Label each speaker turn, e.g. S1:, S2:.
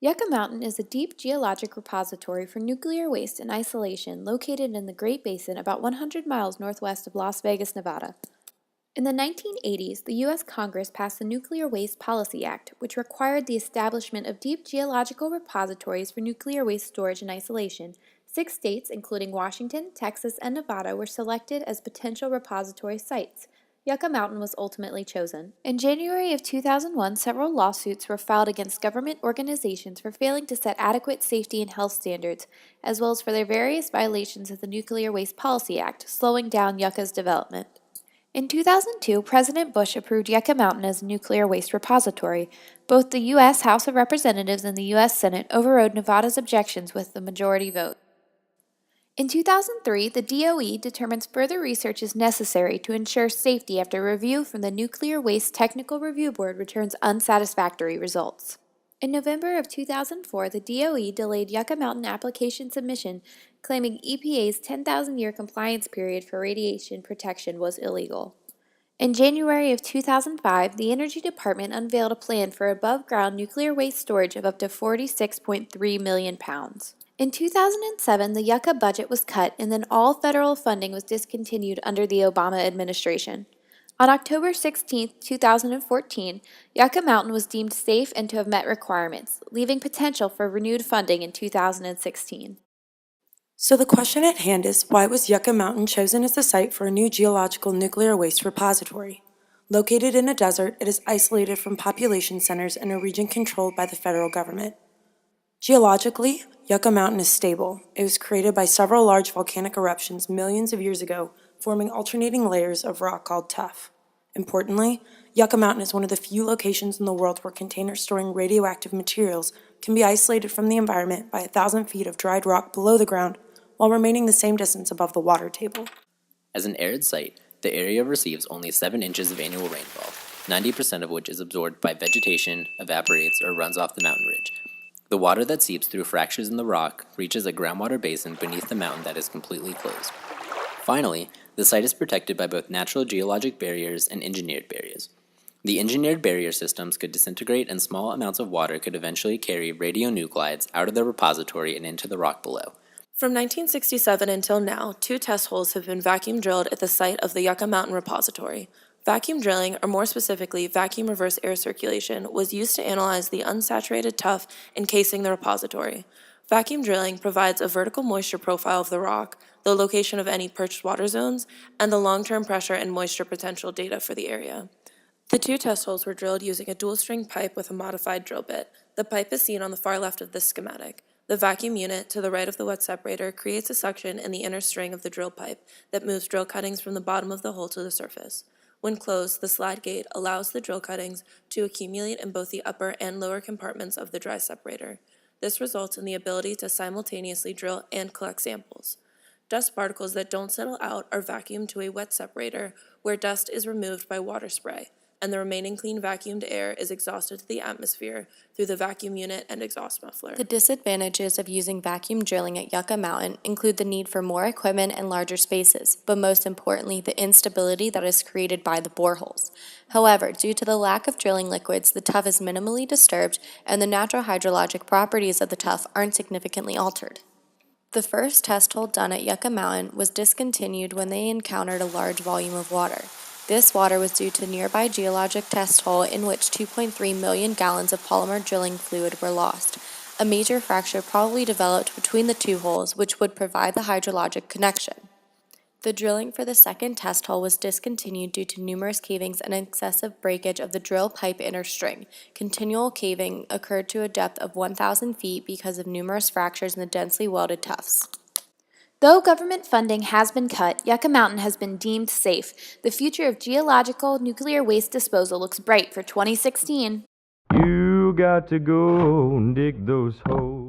S1: Yucca Mountain is a deep geologic repository for nuclear waste and isolation located in the Great Basin about 100 miles northwest of Las Vegas, Nevada. In the 1980s, the U.S. Congress passed the Nuclear Waste Policy Act, which required the establishment of deep geological repositories for nuclear waste storage and isolation. 6 states, including Washington, Texas, and Nevada, were selected as potential repository sites. Yucca Mountain was ultimately chosen. In January of 2001, several lawsuits were filed against government organizations for failing to set adequate safety and health standards, as well as for their various violations of the Nuclear Waste Policy Act, slowing down Yucca's development. In 2002, President Bush approved Yucca Mountain as a nuclear waste repository. Both the U.S. House of Representatives and the U.S. Senate overrode Nevada's objections with the majority vote. In 2003, the DOE determines further research is necessary to ensure safety after review from the Nuclear Waste Technical Review Board returns unsatisfactory results. In November of 2004, the DOE delayed Yucca Mountain application submission, claiming EPA's 10,000-year compliance period for radiation protection was illegal. In January of 2005, the Energy Department unveiled a plan for above-ground nuclear waste storage of up to 46.3 million pounds. In 2007, the Yucca budget was cut and then all federal funding was discontinued under the Obama administration. On October 16, 2014, Yucca Mountain was deemed safe and to have met requirements, leaving potential for renewed funding in 2016.
S2: So the question at hand is, why was Yucca Mountain chosen as the site for a new geological nuclear waste repository? Located in a desert, it is isolated from population centers in a region controlled by the federal government. Geologically, Yucca Mountain is stable. It was created by several large volcanic eruptions millions of years ago, forming alternating layers of rock called tuff. Importantly, Yucca Mountain is one of the few locations in the world where containers storing radioactive materials can be isolated from the environment by 1,000 feet of dried rock below the ground while remaining the same distance above the water table.
S3: As an arid site, the area receives only 7 inches of annual rainfall, 90% of which is absorbed by vegetation, evaporates, or runs off the mountain ridge. The water that seeps through fractures in the rock reaches a groundwater basin beneath the mountain that is completely closed. Finally, the site is protected by both natural geologic barriers and engineered barriers. The engineered barrier systems could disintegrate and small amounts of water could eventually carry radionuclides out of the repository and into the rock below.
S2: From 1967 until now, 2 test holes have been vacuum drilled at the site of the Yucca Mountain repository. Vacuum drilling, or more specifically vacuum reverse air circulation, was used to analyze the unsaturated tuff encasing the repository. Vacuum drilling provides a vertical moisture profile of the rock, the location of any perched water zones, and the long-term pressure and moisture potential data for the area. The 2 test holes were drilled using a dual-string pipe with a modified drill bit. The pipe is seen on the far left of this schematic. The vacuum unit, to the right of the wet separator, creates a suction in the inner string of the drill pipe that moves drill cuttings from the bottom of the hole to the surface. When closed, the slide gate allows the drill cuttings to accumulate in both the upper and lower compartments of the dry separator. This results in the ability to simultaneously drill and collect samples. Dust particles that don't settle out are vacuumed to a wet separator where dust is removed by water spray, and the remaining clean vacuumed air is exhausted to the atmosphere through the vacuum unit and exhaust muffler. The disadvantages of using vacuum drilling at Yucca Mountain include the need for more equipment and larger spaces, but most importantly, the instability that is created by the boreholes. However, due to the lack of drilling liquids, the tuff is minimally disturbed, and the natural hydrologic properties of the tuff aren't significantly altered. The first test hole done at Yucca Mountain was discontinued when they encountered a large volume of water. This water was due to nearby geologic test hole in which 2.3 million gallons of polymer drilling fluid were lost. A major fracture probably developed between the 2 holes, which would provide the hydrologic connection. The drilling for the second test hole was discontinued due to numerous cavings and excessive breakage of the drill pipe inner string. Continual caving occurred to a depth of 1,000 feet because of numerous fractures in the densely welded tuffs.
S1: Though government funding has been cut, Yucca Mountain has been deemed safe. The future of geological nuclear waste disposal looks bright for 2016.
S4: You got to go and dig those holes.